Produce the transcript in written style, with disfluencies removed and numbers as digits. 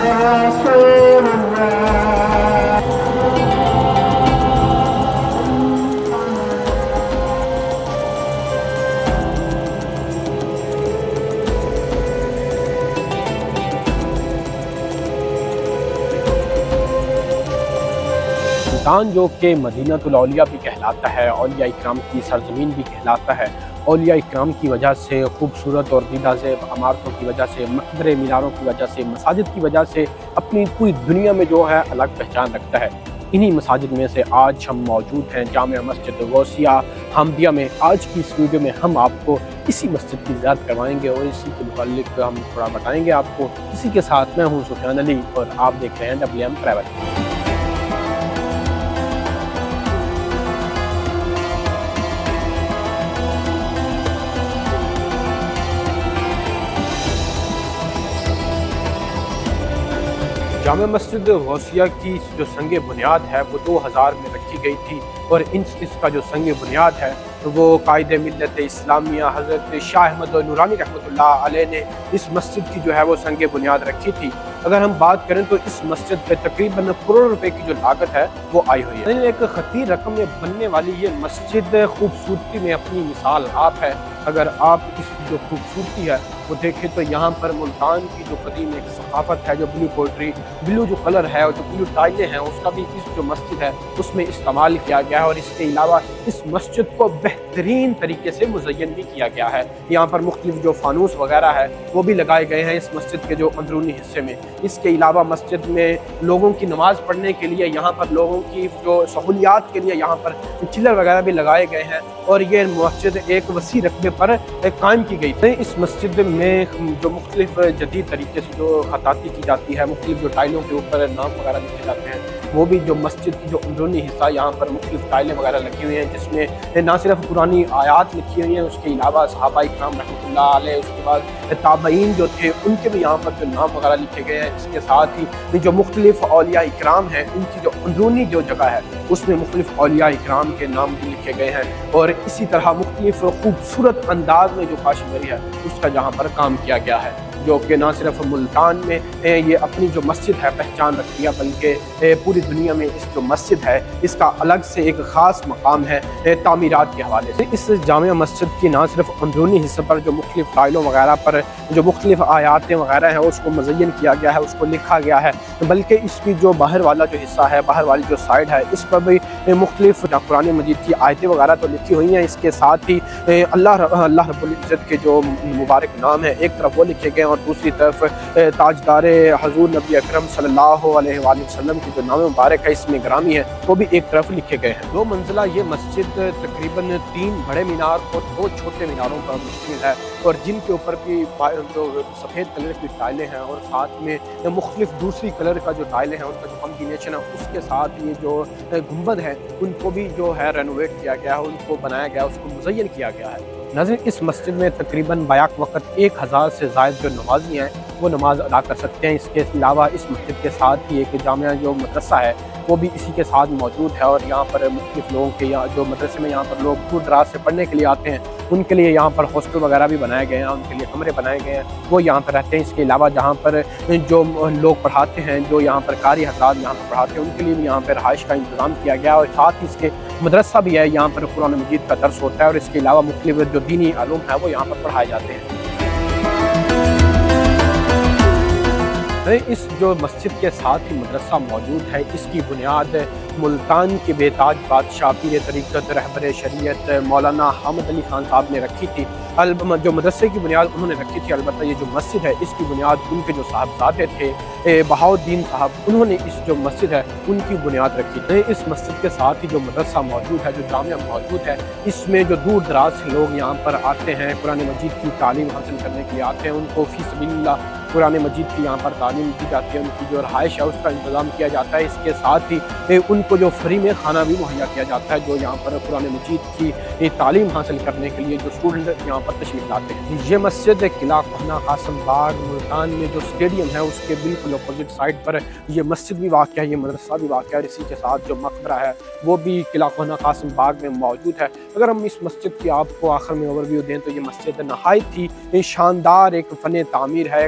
رسول الله. ملتان جو کہ مدینۃ الاولیاء بھی کہلاتا ہے، اولیاء اکرام کی سرزمین بھی کہلاتا ہے، اولیاء اکرام کی وجہ سے، خوبصورت اور دیدہ زیب عمارتوں کی وجہ سے، مقبرے میناروں کی وجہ سے، مساجد کی وجہ سے اپنی پوری دنیا میں جو ہے الگ پہچان رکھتا ہے۔ انہی مساجد میں سے آج ہم موجود ہیں جامع مسجد غوثیہ حامدیہ میں۔ آج کی اس ویڈیو میں ہم آپ کو اسی مسجد کی زیارت کروائیں گے اور اسی کے متعلق ہم تھوڑا بتائیں گے آپ کو۔ اسی کے ساتھ میں ہوں سفیان علی اور آپ دیکھ رہے ہیں WM ٹریول۔ جامع مسجد غوثیہ کی جو سنگ بنیاد ہے وہ 2000 میں رکھی گئی تھی، اور اس کا جو سنگ بنیاد ہے وہ قائد ملت اسلامیہ حضرت شاہ احمد نورانی رحمۃ اللہ علیہ نے اس مسجد کی جو ہے وہ سنگ بنیاد رکھی تھی۔ اگر ہم بات کریں تو اس مسجد پہ تقریباً کروڑ روپے کی جو لاگت ہے وہ آئی ہوئی ہے۔ ایک خطیر رقم میں بننے والی یہ مسجد خوبصورتی میں اپنی مثال آپ ہے۔ اگر آپ اس کی جو خوبصورتی ہے وہ دیکھیں تو یہاں پر ملتان کی جو قدیم ایک ثقافت ہے، جو بلو پوٹری، بلو جو کلر ہے اور جو بلو ٹائلیں ہیں، اس کا بھی اس جو مسجد ہے اس میں استعمال کیا گیا ہے، اور اس کے علاوہ اس مسجد کو بہترین طریقے سے مزین بھی کیا گیا ہے۔ یہاں پر مختلف جو فانوس وغیرہ ہے وہ بھی لگائے گئے ہیں اس مسجد کے جو اندرونی حصے میں۔ اس کے علاوہ مسجد میں لوگوں کی نماز پڑھنے کے لیے، یہاں پر لوگوں کی جو سہولیات کے لیے یہاں پر چلر وغیرہ بھی لگائے گئے ہیں، اور یہ مسجد ایک وسیع رقبے پر قائم کی گئی تھی۔ اس مسجد میں جو مختلف جدید طریقے سے جو خطاطی کی جاتی ہے، مختلف جو ٹائلوں کے اوپر نام وغیرہ لکھے جاتے ہیں، وہ بھی جو مسجد کی جو اندرونی حصہ یہاں پر مختلف ٹائلیں وغیرہ لگی ہوئی ہیں، جس میں نہ صرف قرآنی آیات لکھی ہوئی ہیں، اس کے علاوہ صحابہ اکرام رحمۃ اللہ علیہ، اس کے بعد تابعین جو تھے ان کے بھی یہاں پر جو نام وغیرہ لکھے گئے ہیں۔ اس کے ساتھ ہی جو مختلف اولیاء اکرام ہیں ان کی جو اندرونی جو جگہ ہے اس میں مختلف اولیاء اکرام کے نام بھی لکھے گئے ہیں، اور اسی طرح مختلف خوبصورت انداز میں جو کاشتکاری ہے اس کا جہاں پر کام کیا گیا ہے، جو کہ نہ صرف ملتان میں یہ اپنی جو مسجد ہے پہچان رکھتی ہے، بلکہ پوری دنیا میں اس جو مسجد ہے اس کا الگ سے ایک خاص مقام ہے تعمیرات کے حوالے سے۔ اس جامع مسجد کی نہ صرف اندرونی حصے پر جو مختلف ٹائلوں وغیرہ پر جو مختلف آیاتیں وغیرہ ہیں اس کو مزین کیا گیا ہے، اس کو لکھا گیا ہے، بلکہ اس کی جو باہر والا جو حصہ ہے، باہر والی جو سائڈ ہے، اس پر بھی مختلف قرآن مجید کی آیتیں وغیرہ تو لکھی ہوئی ہیں۔ اس کے ساتھ ہی اللہ رب العزت کے جو مبارک نام ہیں ایک طرف وہ لکھے گئے ہیں، اور دوسری طرف تاجدار حضور نبی اکرم صلی اللہ علیہ وآلہ وسلم کی جو نام مبارک ہے اس میں گرامی ہے وہ بھی ایک طرف لکھے گئے ہیں۔ 2 منزلہ یہ مسجد تقریباً 3 بڑے مینار اور 2 چھوٹے میناروں پر مشتمل ہے، اور جن کے اوپر بھی جو سفید کلر کی ٹائلیں ہیں اور ساتھ میں مختلف دوسری کلر کا جو ٹائلیں ہیں ان کا جو کمبینیشن ہے، اس کے ساتھ یہ جو گنبد ہے ان کو بھی جو ہے رینوویٹ کیا گیا ہے، ان کو بنایا گیا، اس کو مزین کیا گیا ہے۔ ناظرین، اس مسجد میں تقریباً بیک وقت 1000 سے زائد جو نمازی ہیں وہ نماز ادا کر سکتے ہیں۔ اس کے علاوہ اس مسجد کے ساتھ ہی ایک جامعہ جو مدرسہ ہے وہ بھی اسی کے ساتھ موجود ہے، اور یہاں پر مختلف لوگوں کے جو مدرسے میں یہاں پر لوگ دور دراز سے پڑھنے کے لیے آتے ہیں ان کے لیے یہاں پر ہاسٹل وغیرہ بھی بنائے گئے ہیں، ان کے لیے کمرے بنائے گئے ہیں، وہ یہاں پر رہتے ہیں۔ اس کے علاوہ جہاں پر جو لوگ پڑھاتے ہیں، جو یہاں پر قاری حضرات یہاں پر پڑھاتے ہیں، ان کے لیے بھی یہاں پر رہائش کا انتظام کیا گیا ہے، اور ساتھ ہی اس کے مدرسہ بھی ہے، یہاں پر قرآن مجید کا درس ہوتا ہے، اور اس کے علاوہ مختلف جو دینی علوم ہیں وہ یہاں پر پڑھائے جاتے ہیں۔ اس جو مسجد کے ساتھ ہی مدرسہ موجود ہے، اس کی بنیاد ملتان کے بے تاج بادشاہ پیر طریقت رہبر شریعت مولانا حامد علی خان صاحب نے رکھی تھی۔ جو مدرسے کی بنیاد انہوں نے رکھی تھی، البتہ یہ جو مسجد ہے اس کی بنیاد ان کے جو صاحبزادے تھے بہاؤالدین صاحب، انہوں نے اس جو مسجد ہے ان کی بنیاد رکھی تھی۔ اس مسجد کے ساتھ ہی جو مدرسہ موجود ہے، جو جامعہ موجود ہے، اس میں جو دور دراز سے لوگ یہاں پر آتے ہیں، قرآن مجید کی تعلیم حاصل کرنے کے لیے آتے ہیں، ان کو فی سبیل اللہ قرآن مجید کی یہاں پر تعلیم دی جاتی ہے، ان کی جو رہائش ہے اس کا انتظام کیا جاتا ہے۔ اس کے ساتھ ہی ان کو جو فری میں کھانا بھی مہیا کیا جاتا ہے، جو یہاں پر قرآن مجید کی تعلیم حاصل کرنے کے لیے جو اسٹوڈنٹ یہاں پر تشریف لاتے ہیں۔ یہ مسجد قلعہ کوہنہ قاسم باغ ملتان میں جو اسٹیڈیم ہے اس کے بالکل اپوزٹ سائڈ پر یہ مسجد بھی واقع ہے، یہ مدرسہ بھی واقع ہے، اور اسی کے ساتھ جو مقبرہ ہے وہ بھی قلعہ کوہنہ قاسم باغ میں موجود ہے۔ اگر ہم اس مسجد کی آپ کو آخر میں اوور ویو دیں تو یہ مسجد نہایت ہی شاندار ایک فن تعمیر ہے،